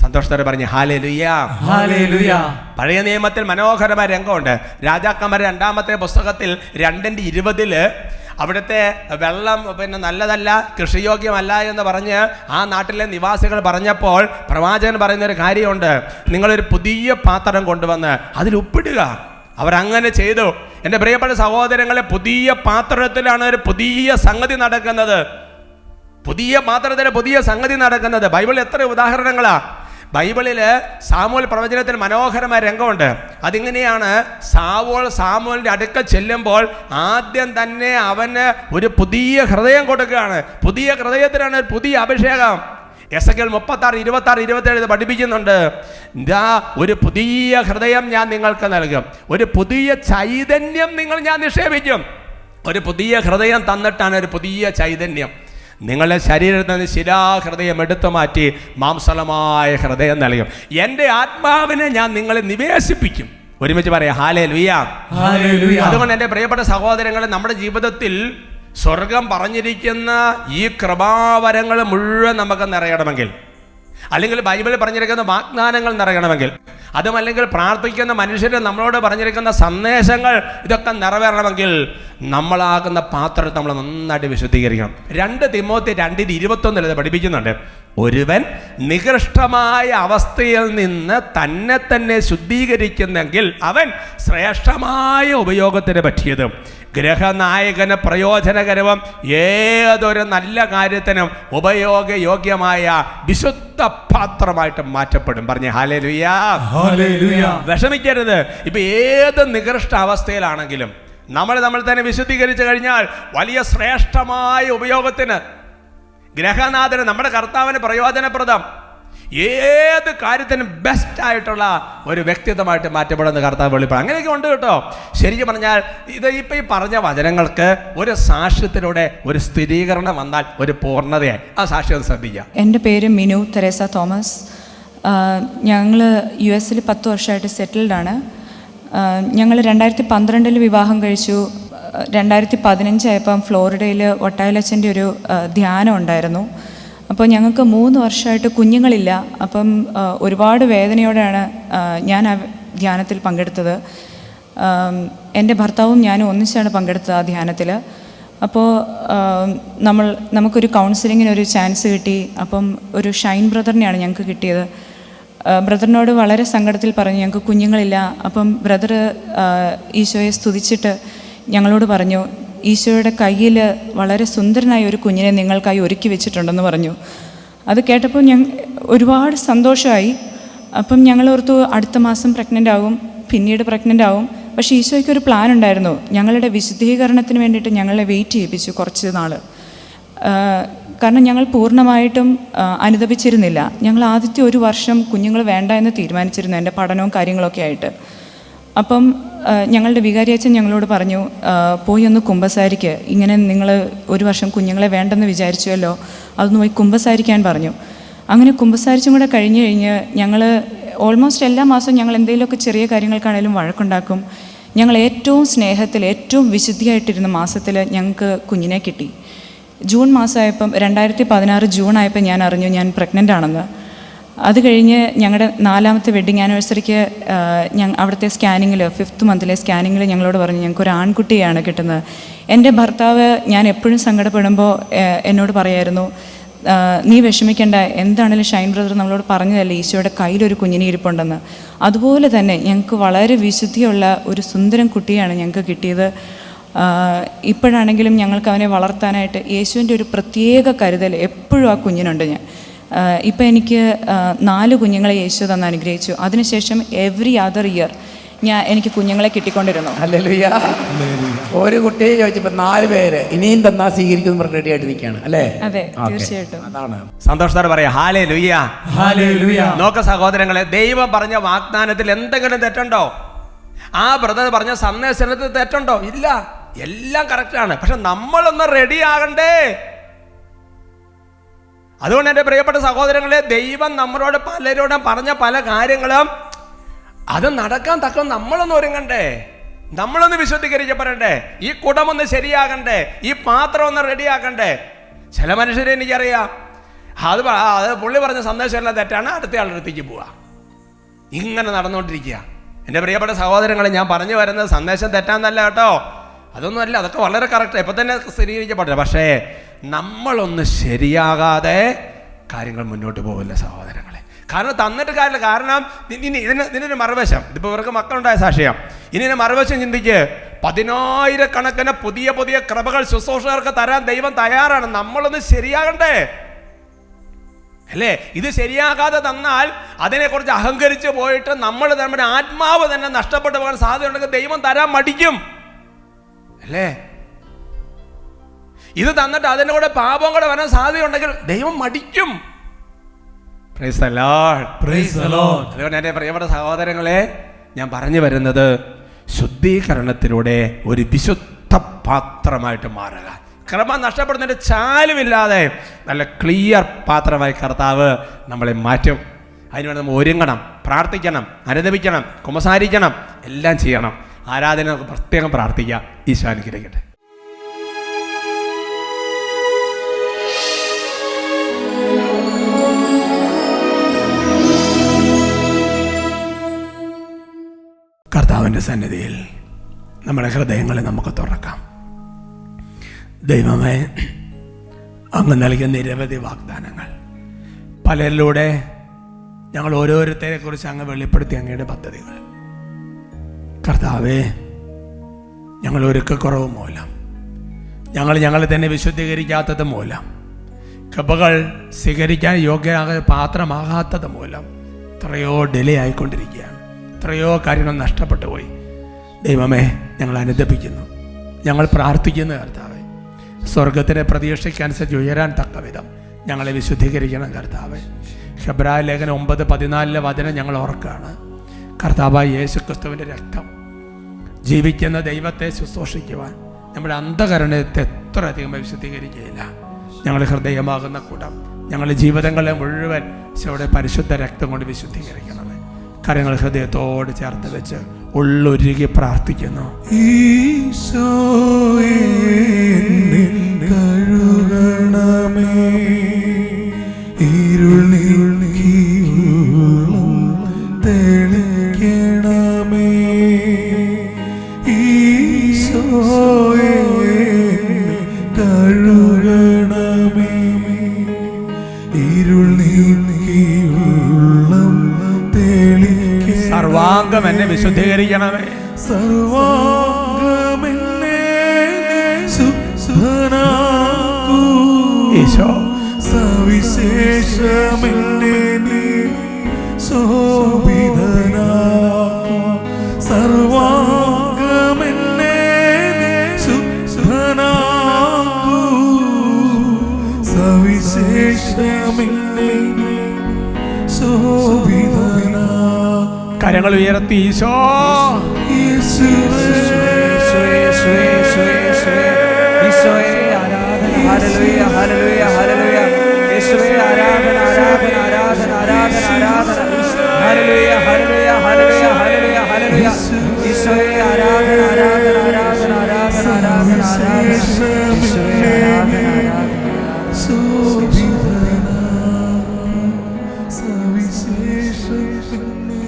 സന്തോഷത്തോടെ പറഞ്ഞ് ഹല്ലേലൂയ, ഹല്ലേലൂയ. പഴയ നിയമത്തിൽ മനോഹരമായ രംഗമുണ്ട്. രാജാക്കന്മാരുടെ 2-ാമത്തെ പുസ്തകത്തിൽ 2:20 അവിടുത്തെ വെള്ളം നല്ലതല്ല, കൃഷിയോഗ്യമല്ല എന്ന് പറഞ്ഞ് ആ നാട്ടിലെ നിവാസികൾ പറഞ്ഞപ്പോൾ പ്രവാചകൻ പറയുന്നൊരു കാര്യമുണ്ട്, നിങ്ങളൊരു പുതിയ പാത്രം കൊണ്ടുവന്ന് അതിൽ ഉപ്പിടുക. അവരങ്ങനെ ചെയ്തു. എൻ്റെ പ്രിയപ്പെട്ട സഹോദരങ്ങളെ, പുതിയ പാത്രത്തിലാണ് ഒരു പുതിയ സംഗതി നടക്കുന്നത്. പുതിയ പാത്രത്തിൽ പുതിയ സംഗതി നടക്കുന്നത്. ബൈബിളിൽ എത്ര ഉദാഹരണങ്ങളാ. ബൈബിളിൽ സാമുവേൽ പ്രവചനത്തിൽ മനോഹരമായ രംഗമുണ്ട്. അതിങ്ങനെയാണ്, സാമുവേലിൻ്റെ അടുക്കൽ ചെല്ലുമ്പോൾ ആദ്യം തന്നെ അവന് ഒരു പുതിയ ഹൃദയം കൊടുക്കുകയാണ്. പുതിയ ഹൃദയത്തിനാണ് ഒരു പുതിയ അഭിഷേകം. എസെക്കിയേൽ 36:26-27 പഠിപ്പിക്കുന്നുണ്ട്. ഇതാ ഒരു പുതിയ ഹൃദയം ഞാൻ നിങ്ങൾക്ക് നൽകും, ഒരു പുതിയ ചൈതന്യം ഞാൻ നിക്ഷേപിക്കും. ഒരു പുതിയ ഹൃദയം തന്നിട്ടാണ് ഒരു പുതിയ ചൈതന്യം. നിങ്ങളുടെ ശരീരത്തിൽ നിന്ന് ശിലാഹൃദയം എടുത്തു മാറ്റി മാംസളമായ ഹൃദയം നൽകും. എൻ്റെ ആത്മാവിനെ ഞാൻ നിങ്ങളെ നിവേശിപ്പിക്കും. ഒരുമിച്ച് പറയാം ഹല്ലേലൂയ, ഹല്ലേലൂയ. അതുകൊണ്ട് എൻ്റെ പ്രിയപ്പെട്ട സഹോദരങ്ങളെ, നമ്മുടെ ജീവിതത്തിൽ സ്വർഗം പറഞ്ഞിരിക്കുന്ന ഈ കൃപാവരങ്ങൾ മുഴുവൻ നമുക്ക് നിറയണമെങ്കിൽ, അല്ലെങ്കിൽ ബൈബിളിൽ പറഞ്ഞിരിക്കുന്ന വാഗ്ദാനങ്ങൾ നിറയണമെങ്കിൽ, അതുമല്ലെങ്കിൽ പ്രാർത്ഥിക്കുന്ന മനുഷ്യർ നമ്മളോട് പറഞ്ഞിരിക്കുന്ന സന്ദേശങ്ങൾ ഇതൊക്കെ നിറവേറണമെങ്കിൽ നമ്മളാകുന്ന പാത്രത്തെ നമ്മൾ നന്നായിട്ട് വിശുദ്ധീകരിക്കണം. 2 തിമോത്തി 2:21 പഠിപ്പിക്കുന്നുണ്ട്, ഒരുവൻ നികൃഷ്ടമായ അവസ്ഥയിൽ നിന്ന് തന്നെ ശുദ്ധീകരിക്കുന്നെങ്കിൽ അവൻ ശ്രേഷ്ഠമായ ഉപയോഗത്തിന് പറ്റിയതും ഗ്രഹനായകന് പ്രയോജനകരവും ഏതൊരു നല്ല കാര്യത്തിനും ഉപയോഗയോഗ്യമായ വിശുദ്ധ പാത്രമായിട്ട് മാറ്റപ്പെടും. പറഞ്ഞേ ഹല്ലേലൂയ, ഹല്ലേലൂയ. വിഷമിക്കരുത്. ഇപ്പൊ ഏത് നികൃഷ്ട അവസ്ഥയിലാണെങ്കിലും നമ്മൾ തന്നെ വിശുദ്ധീകരിച്ചു കഴിഞ്ഞാൽ വലിയ ശ്രേഷ്ഠമായ ഉപയോഗത്തിന്, ഗ്രഹനാഥന്, നമ്മുടെ കർത്താവിന് പ്രയോജനപ്രദം, ഏത് കാര്യത്തിനും ബെസ്റ്റ് ആയിട്ടുള്ള ഒരു വ്യക്തിത്വമായിട്ട് മാറ്റപ്പെടുന്ന കർത്താവ് വെളിപ്പെടും. അങ്ങനെയൊക്കെ ഉണ്ട് കേട്ടോ. ശരിക്കും പറഞ്ഞാൽ ഇപ്പം ഈ പറഞ്ഞ വചനങ്ങൾക്ക് ഒരു സാക്ഷ്യത്തിലൂടെ ഒരു സ്ഥിരീകരണം വന്നാൽ ഒരു പൂർണ്ണതയായി. ആ സാക്ഷ്യം ശ്രദ്ധിക്കാം. എൻ്റെ പേര് മിനു തെരേസ തോമസ്. ഞങ്ങൾ US 10 വർഷമായിട്ട് സെറ്റിൽഡാണ്. ഞങ്ങൾ 2012 വിവാഹം കഴിച്ചു. 2015 ആയപ്പം ഫ്ലോറിഡയിൽ ഒട്ടായിലച്ചൻ്റെ ഒരു ധ്യാനം ഉണ്ടായിരുന്നു. അപ്പോൾ ഞങ്ങൾക്ക് 3 വർഷമായിട്ട് കുഞ്ഞുങ്ങളില്ല. അപ്പം ഒരുപാട് വേദനയോടെയാണ് ഞാൻ ആ ധ്യാനത്തിൽ പങ്കെടുത്തത്. എൻ്റെ ഭർത്താവും ഞാനും ഒന്നിച്ചാണ് പങ്കെടുത്തത് ആ ധ്യാനത്തിൽ. അപ്പോൾ നമുക്കൊരു കൗൺസിലിങ്ങിന് ഒരു ചാൻസ് കിട്ടി. അപ്പം ഒരു ഷൈൻ ബ്രദറിനെയാണ് ഞങ്ങൾക്ക് കിട്ടിയത്. ബ്രദറിനോട് വളരെ സങ്കടത്തിൽ പറഞ്ഞു ഞങ്ങൾക്ക് കുഞ്ഞുങ്ങളില്ല. അപ്പം ബ്രദർ ഈശോയെ സ്തുതിച്ചിട്ട് ഞങ്ങളോട് പറഞ്ഞു, ഈശോയുടെ കയ്യിൽ വളരെ സുന്ദരനായ ഒരു കുഞ്ഞിനെ നിങ്ങൾക്കായി ഒരുക്കി വെച്ചിട്ടുണ്ടെന്ന് പറഞ്ഞു. അത് കേട്ടപ്പോൾ ഒരുപാട് സന്തോഷമായി. അപ്പം ഞങ്ങളോർത്തു അടുത്ത മാസം പ്രഗ്നൻ്റ് ആകും, പിന്നീട് പ്രഗ്നൻ്റ് ആകും. പക്ഷേ ഈശോയ്ക്കൊരു പ്ലാൻ ഉണ്ടായിരുന്നു. ഞങ്ങളുടെ വിശുദ്ധീകരണത്തിന് വേണ്ടിയിട്ട് ഞങ്ങളെ വെയിറ്റ് ചെയ്യിപ്പിച്ചു കുറച്ച് നാൾ. കാരണം ഞങ്ങൾ പൂർണ്ണമായിട്ടും അനുദപിച്ചിരുന്നില്ല. ഞങ്ങൾ ആദ്യത്തെ 1 വർഷം കുഞ്ഞുങ്ങൾ വേണ്ട എന്ന് തീരുമാനിച്ചിരുന്നു, എൻ്റെ പഠനവും കാര്യങ്ങളൊക്കെ ആയിട്ട്. അപ്പം ഞങ്ങളുടെ വികാരിയച്ഛൻ ഞങ്ങളോട് പറഞ്ഞു, പോയി ഒന്ന് കുമ്പസാരിക്ക്, ഇങ്ങനെ നിങ്ങൾ 1 വർഷം കുഞ്ഞുങ്ങളെ വേണ്ടെന്ന് വിചാരിച്ചുവല്ലോ, അതൊന്ന് പോയി കുമ്പസാരിക്കാൻ പറഞ്ഞു. അങ്ങനെ കുമ്പസാരിച്ചും കൂടെ കഴിഞ്ഞ് ഞങ്ങൾ ഓൾമോസ്റ്റ് എല്ലാ മാസവും ഞങ്ങൾ എന്തെങ്കിലുമൊക്കെ ചെറിയ കാര്യങ്ങൾക്കാണെങ്കിലും വഴക്കുണ്ടാക്കും. ഞങ്ങൾ ഏറ്റവും സ്നേഹത്തിൽ ഏറ്റവും വിശുദ്ധിയായിട്ടിരുന്ന മാസത്തിൽ ഞങ്ങൾക്ക് കുഞ്ഞിനെ കിട്ടി. ജൂൺ മാസമായപ്പം 2016 ജൂൺ ആയപ്പോൾ ഞാൻ അറിഞ്ഞു ഞാൻ പ്രഗ്നൻ്റ് ആണെന്ന്. അത് കഴിഞ്ഞ് ഞങ്ങളുടെ 4ാമത്തെ വെഡ്ഡിങ് ആനിവേഴ്സറിക്ക് അവിടുത്തെ സ്കാനിങ്ങിൽ 5th മന്തിലെ സ്കാനിങ്ങിൽ ഞങ്ങളോട് പറഞ്ഞു ഞങ്ങൾക്കൊരു ആൺകുട്ടിയാണ് കിട്ടുന്നത്. എൻ്റെ ഭർത്താവ് ഞാൻ എപ്പോഴും സങ്കടപ്പെടുമ്പോൾ എന്നോട് പറയായിരുന്നു, നീ വിഷമിക്കേണ്ട, എന്താണെങ്കിലും ഷൈൻ ബ്രദർ നമ്മളോട് പറഞ്ഞതല്ലേ ഈശോയുടെ കയ്യിലൊരു കുഞ്ഞിനെ ഇരിപ്പുണ്ടെന്ന്. അതുപോലെ തന്നെ ഞങ്ങൾക്ക് വളരെ വിശുദ്ധിയുള്ള ഒരു സുന്ദരൻ കുട്ടിയാണ് ഞങ്ങൾക്ക് കിട്ടിയത്. ഇപ്പോഴാണെങ്കിലും ഞങ്ങൾക്ക് അവനെ വളർത്താനായിട്ട് യേശുവിൻ്റെ ഒരു പ്രത്യേക കരുതൽ എപ്പോഴും ആ കുഞ്ഞിനുണ്ട്. ഇപ്പം എനിക്ക് 4 കുഞ്ഞുങ്ങളെ യേശു തന്ന് അനുഗ്രഹിച്ചു. അതിനുശേഷം എവറി അതർ ഇയർ എനിക്ക് കുഞ്ഞുങ്ങളെ കിട്ടിക്കൊണ്ടിരുന്നു. ഹല്ലേലൂയ. ഒരു കുട്ടിയെ ചോദിച്ചപ്പോൾ 4 പേര് ഇനിയും തന്നാ സ്വീകരിക്കുന്ന റെഡി ആയിട്ട് നിൽക്കുകയാണ് അല്ലേ? അതെ, തീർച്ചയായിട്ടും. അതാണ് സന്തോഷത്തോടെ പറയാം ഹല്ലേലൂയ, ഹല്ലേലൂയ. നോക്ക സഹോദരങ്ങളെ, ദൈവം പറഞ്ഞ വാഗ്ദാനത്തിൽ എന്തെങ്കിലും തെറ്റുണ്ടോ? ആ ബ്രദർ പറഞ്ഞ സന്ദേശത്തിൽ തെറ്റുണ്ടോ? ഇല്ല, എല്ലാം കറക്റ്റാണ്. പക്ഷെ നമ്മളൊന്ന് റെഡി ആകണ്ടേ? അതുകൊണ്ട് എൻ്റെ പ്രിയപ്പെട്ട സഹോദരങ്ങളെ, ദൈവം നമ്മളോട് പലരോടും പറഞ്ഞ പല കാര്യങ്ങളും അത് നടക്കാൻ തക്ക നമ്മളൊന്ന് ഒരുങ്ങണ്ടേ, നമ്മളൊന്ന് വിശുദ്ധീകരിക്കപ്പെടണ്ടേ, ഈ കുടമൊന്ന് ശരിയാകണ്ടേ, ഈ പാത്രം ഒന്ന് റെഡിയാക്കണ്ടേ. ചില മനുഷ്യരെ എനിക്കറിയാം, അത് പുള്ളി പറഞ്ഞ സന്ദേശമെല്ലാം തെറ്റാണ്, അടുത്ത ആളുടെ അടുത്തേക്ക് പോവുക, ഇങ്ങനെ നടന്നുകൊണ്ടിരിക്കുക. എൻ്റെ പ്രിയപ്പെട്ട സഹോദരങ്ങളെ, ഞാൻ പറഞ്ഞു വരുന്നത് സന്ദേശം തെറ്റാന്നല്ല കേട്ടോ, അതൊന്നുമല്ല, അതൊക്കെ വളരെ കറക്റ്റ്, ഇപ്പം തന്നെ സ്ഥിരീകരിക്കപ്പെട്ടില്ല. പക്ഷേ നമ്മളൊന്ന് ശരിയാകാതെ കാര്യങ്ങൾ മുന്നോട്ട് പോകില്ല സഹോദരങ്ങളെ. കാരണം തന്നിട്ട് കാര്യമില്ല. കാരണം ഇതിനൊരു മറുവശം, ഇതിപ്പോൾ ഇവർക്ക് മക്കളുണ്ടായ സാക്ഷ്യം, ഇനി മറുവശം ചിന്തിക്ക്. 10,000 പുതിയ പുതിയ കൃപകൾ ശുശ്രൂഷകർക്ക് തരാൻ ദൈവം തയ്യാറാണ്. നമ്മളൊന്ന് ശരിയാകണ്ടേ അല്ലേ? ഇത് ശരിയാകാതെ തന്നാൽ അതിനെക്കുറിച്ച് അഹങ്കരിച്ച് പോയിട്ട് നമ്മൾ നമ്മുടെ ആത്മാവ് തന്നെ നഷ്ടപ്പെട്ടു പോകാൻ സാധ്യതയുണ്ടെങ്കിൽ ദൈവം തരാൻ മടിക്കും അല്ലേ? ഇത് തന്നിട്ട് അതിൻ്റെ കൂടെ പാപം കൂടെ വരാൻ സാധ്യതയുണ്ടെങ്കിൽ ദൈവം മടിക്കും. Praise the lord, praise the lord. അതുകൊണ്ട് എൻ്റെ പ്രിയപ്പെട്ട സഹോദരങ്ങളെ, ഞാൻ പറഞ്ഞു വരുന്നത് ശുദ്ധീകരണത്തിലൂടെ ഒരു വിശുദ്ധ പാത്രമായിട്ട് മാറുക. ക്രമ നഷ്ടപ്പെടുന്നതിൻ്റെ ചാലുമില്ലാതെ നല്ല ക്ലിയർ പാത്രമായി കർത്താവ് നമ്മളെ മാറ്റും. അതിനുവേണ്ടി നമ്മൾ ഒരുങ്ങണം, പ്രാർത്ഥിക്കണം, അനുദപിക്കണം, കുമ്പസാരിക്കണം, എല്ലാം ചെയ്യണം. ആരാധന നമുക്ക് പ്രത്യേകം പ്രാർത്ഥിക്കാം. ഈശോ അനുഗ്രഹിക്കട്ടെ. കർത്താവിൻ്റെ സന്നിധിയിൽ നമ്മുടെ ഹൃദയങ്ങളെ നമുക്ക് തുറക്കാം. ദൈവമേ, അങ്ങ് നൽകിയ നിരവധി വാഗ്ദാനങ്ങൾ, പലരിലൂടെ ഞങ്ങൾ ഓരോരുത്തരെ കുറിച്ച് അങ്ങ് വെളിപ്പെടുത്തി അങ്ങയുടെ പദ്ധതികൾ. കർത്താവേ, ഞങ്ങൾ ഒരുക്കക്കുറവ് മൂലം, ഞങ്ങളെ തന്നെ വിശുദ്ധീകരിക്കാത്തത് മൂലം, കൃപകൾ സ്വീകരിക്കാൻ യോഗ്യരായ പാത്രമാകാത്തത് മൂലം എത്രയോ ഡിലേ ആയിക്കൊണ്ടിരിക്കുകയാണ്. എത്രയോ കാര്യങ്ങൾ നഷ്ടപ്പെട്ടു പോയി. ദൈവമേ, ഞങ്ങൾ അനുദപിക്കുന്നു, ഞങ്ങൾ പ്രാർത്ഥിക്കുന്നു. കർത്താവേ, സ്വർഗത്തിൻ്റെ പ്രതീക്ഷയ്ക്കനുസരിച്ച് ഉയരാൻ തക്ക വിധം ഞങ്ങളെ വിശുദ്ധീകരിക്കണം. കർത്താവേ, ഹെബ്രായ ലേഖനം 9:14 വചനം ഞങ്ങൾ ഓർക്കുകയാണ്. കർത്താവായ യേശു ക്രിസ്തുവിൻ്റെ രക്തം ജീവിക്കുന്ന ദൈവത്തെ ശുശ്രൂഷിക്കുവാൻ നമ്മുടെ അന്ധകരണത്തെ എത്ര അധികം വിശുദ്ധീകരിക്കുകയില്ല. ഞങ്ങളുടെ ഹൃദയമാകുന്ന കുടം, ഞങ്ങളുടെ ജീവിതങ്ങളെ മുഴുവൻ അവിടെ പരിശുദ്ധ രക്തം കൊണ്ട് വിശുദ്ധീകരിക്കണമേ. കാര്യങ്ങൾ ഹൃദയത്തോട് ചേർത്ത് വെച്ച് ഉള്ളൊരുകി പ്രാർത്ഥിക്കുന്നു. ഈശോയേ കഴുകണമേ, ഇരുൾ നീക്കിയുള്ളം തെളിക്കണമേ. ഈശോയേ കഴുകണമേ, ഇരുൾ നീക്കിയുള്ളം തെളിക്കണമേ. സർവാംഗം എന്നെ വിശുദ്ധീകരിക്കണമേ. സർവാംഗമെന്നെ ശുദ്ധനാക്കൂ. ഈശോ, സവിശേഷമെന്നെ നീ ശോഭിതനാക്കൂ. സർവാംഗമെന്നെ ശുദ്ധനാക്കൂ. സവിശേഷമെന്നെ ശോഭിതനാക്കൂ. കരങ്ങൾ ഉയർത്തി ഈശോ, ഹല്ലേലൂയ ഹല്ലേലൂയ ഹല്ലേലൂയ. യേശുവേ ആരാധന ആരാധന ആരാധന ആരാധന ആരാധന. ഹല്ലേലൂയ ഹല്ലേലൂയ ഹല്ലേലൂയ ഹല്ലേലൂയ ഹല്ലേലൂയ. യേശുവേ ആരാധന ആരാധന ആരാധന ആരാധന ആരാധന ആരാധന. യേശുവേ ആരാധന ആരാധന. ശോഭിതനാക്കൂ. സവിശേഷമെന്നെ